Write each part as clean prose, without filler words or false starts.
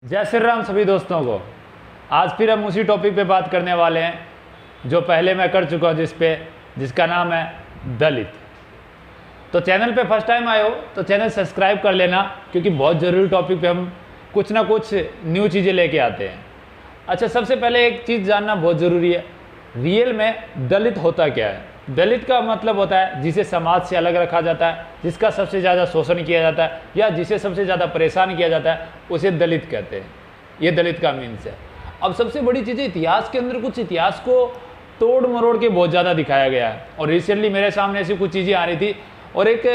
जय श्री राम सभी दोस्तों को। आज फिर हम उसी टॉपिक पे बात करने वाले हैं जो पहले मैं कर चुका हूँ, जिसका नाम है दलित। तो चैनल पे फर्स्ट टाइम आए हो तो चैनल सब्सक्राइब कर लेना, क्योंकि बहुत ज़रूरी टॉपिक पे हम कुछ ना कुछ न्यू चीज़ें लेके आते हैं। अच्छा, सबसे पहले एक चीज़ जानना बहुत ज़रूरी है, रियल में दलित होता क्या है। दलित का मतलब होता है जिसे समाज से अलग रखा जाता है, जिसका सबसे ज़्यादा शोषण किया जाता है या जिसे सबसे ज़्यादा परेशान किया जाता है, उसे दलित कहते हैं। ये दलित का मीन्स है। अब सबसे बड़ी चीज़ है, इतिहास के अंदर कुछ इतिहास को तोड़ मरोड़ के बहुत ज़्यादा दिखाया गया है। और रिसेंटली मेरे सामने ऐसी कुछ चीज़ें आ रही थी, और एक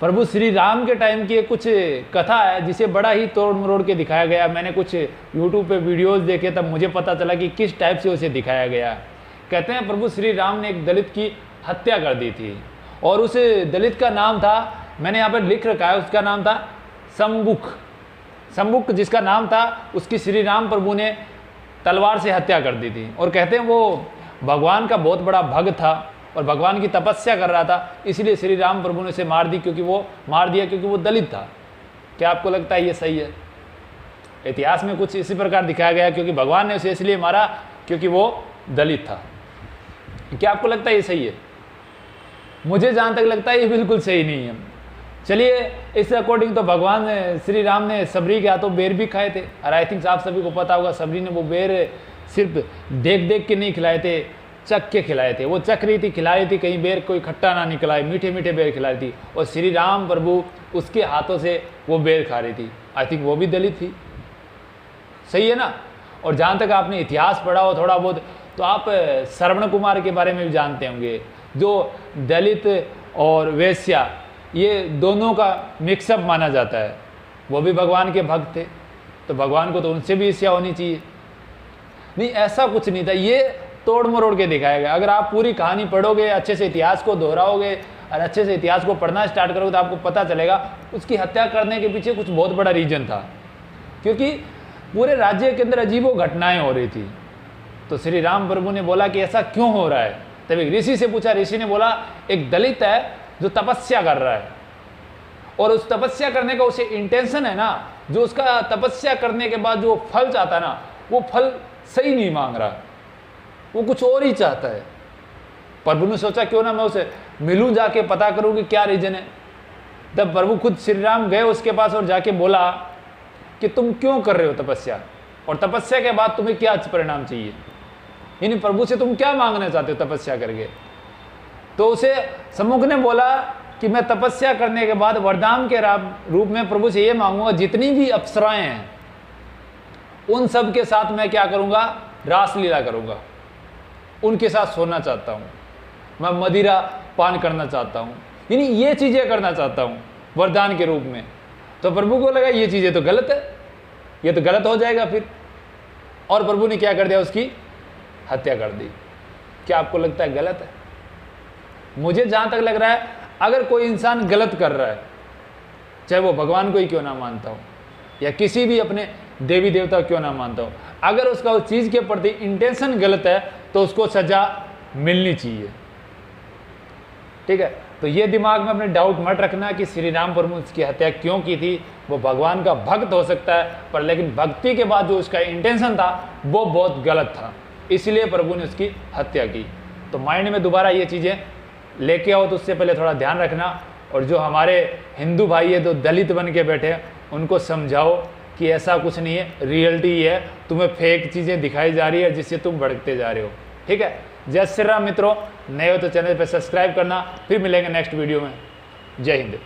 प्रभु श्री राम के टाइम की कुछ कथा है जिसे बड़ा ही तोड़ मरोड़ के दिखाया गया। मैंने कुछ यूट्यूब पे वीडियोस देखे, तब मुझे पता चला कि किस टाइप से उसे दिखाया गया है। कहते हैं प्रभु श्री राम ने एक दलित की हत्या कर दी थी, और उस दलित का नाम था, मैंने यहाँ पर लिख रखा है, उसका नाम था शंबुक जिसका नाम था, उसकी श्री राम प्रभु ने तलवार से हत्या कर दी थी। और कहते हैं वो भगवान का बहुत बड़ा भक्त था और भगवान की तपस्या कर रहा था, इसलिए श्री राम प्रभु ने उसे मार दिया क्योंकि वो दलित था। क्या आपको लगता है ये सही है? इतिहास में कुछ इसी प्रकार दिखाया गया, क्योंकि भगवान ने उसे इसलिए मारा क्योंकि वो दलित था। क्या आपको लगता है ये सही है? मुझे जहाँ तक लगता है ये बिल्कुल सही नहीं है। चलिए, इस अकॉर्डिंग तो भगवान श्री राम ने सबरी के हाथों बेर भी खाए थे, और आई थिंक आप सभी को पता होगा, सबरी ने वो बेर सिर्फ देख देख के नहीं खिलाए थे, चख के खिलाए थे। वो चख रही थी, खिला रही थी, कहीं बेर कोई खट्टा ना निकला है, मीठे मीठे बेर खिला रही थी, और श्री राम प्रभु उसके हाथों से वो बेर खा रही थी। आई थिंक वो भी दलित थी। सही है ना? और जहाँ तक आपने इतिहास पढ़ा हो थोड़ा बहुत, तो आप श्रवण कुमार के बारे में भी जानते होंगे, जो दलित और वेश्या ये दोनों का मिक्सअप माना जाता है। वो भी भगवान के भक्त थे, तो भगवान को तो उनसे भी ईर्ष्या होनी चाहिए। नहीं, ऐसा कुछ नहीं था, ये तोड़ मरोड़ के दिखाया गया। अगर आप पूरी कहानी पढ़ोगे, अच्छे से इतिहास को दोहराओगे और अच्छे से इतिहास को पढ़ना स्टार्ट करोगे, तो आपको पता चलेगा उसकी हत्या करने के पीछे कुछ बहुत बड़ा रीजन था, क्योंकि पूरे राज्य के अंदर अजीबो घटनाएं हो रही थी। तो श्री राम प्रभु ने बोला कि ऐसा क्यों हो रहा है। तब एक ऋषि से पूछा, ऋषि ने बोला एक दलित है जो तपस्या कर रहा है, और उस तपस्या करने का उसे इंटेंशन है ना, जो उसका तपस्या करने के बाद जो फल चाहता है ना, वो फल सही नहीं मांग रहा, वो कुछ और ही चाहता है। प्रभु ने सोचा क्यों ना मैं उसे मिलूं, जाके पता करूं कि क्या रीजन है। तब प्रभु खुद श्री राम गए उसके पास और जाके बोला कि तुम क्यों कर रहे हो तपस्या, और तपस्या के बाद तुम्हें क्या परिणाम चाहिए, यानी प्रभु से तुम क्या मांगना चाहते हो तपस्या करके। तो उसे सम्मुख ने बोला कि मैं तपस्या करने के बाद वरदान के रूप में प्रभु से ये मांगूंगा, जितनी भी अप्सराएं हैं उन सब के साथ मैं क्या करूंगा, रासलीला करूंगा, उनके साथ सोना चाहता हूं, मैं मदिरा पान करना चाहता हूं, यानी ये चीजें करना चाहता हूं वरदान के रूप में। तो प्रभु को लगा ये चीजें तो गलत है, ये तो गलत हो जाएगा फिर, और प्रभु ने क्या कर दिया, उसकी हत्या कर दी। क्या आपको लगता है गलत है? मुझे जहां तक लग रहा है, अगर कोई इंसान गलत कर रहा है, चाहे वो भगवान को ही क्यों ना मानता हो या किसी भी अपने देवी देवता को क्यों ना मानता हो, अगर उसका उस चीज के प्रति इंटेंशन गलत है तो उसको सजा मिलनी चाहिए। ठीक है? तो ये दिमाग में अपने डाउट मत रखना कि श्री राम प्रभु उसकी हत्या क्यों की थी। वो भगवान का भक्त हो सकता है, पर लेकिन भक्ति के बाद जो उसका इंटेंशन था वो बहुत गलत था, इसलिए प्रभु ने उसकी हत्या की। तो माइंड में दोबारा ये चीज़ें लेके आओ, तो उससे पहले थोड़ा ध्यान रखना। और जो हमारे हिंदू भाई है, जो दलित बन के बैठे हैं, उनको समझाओ कि ऐसा कुछ नहीं है, रियलिटी है, तुम्हें फेक चीज़ें दिखाई जा रही है जिससे तुम भड़कते जा रहे हो। ठीक है? जय श्री राम मित्रों, नए हो तो चैनल पर सब्सक्राइब करना। फिर मिलेंगे नेक्स्ट वीडियो में। जय हिंद।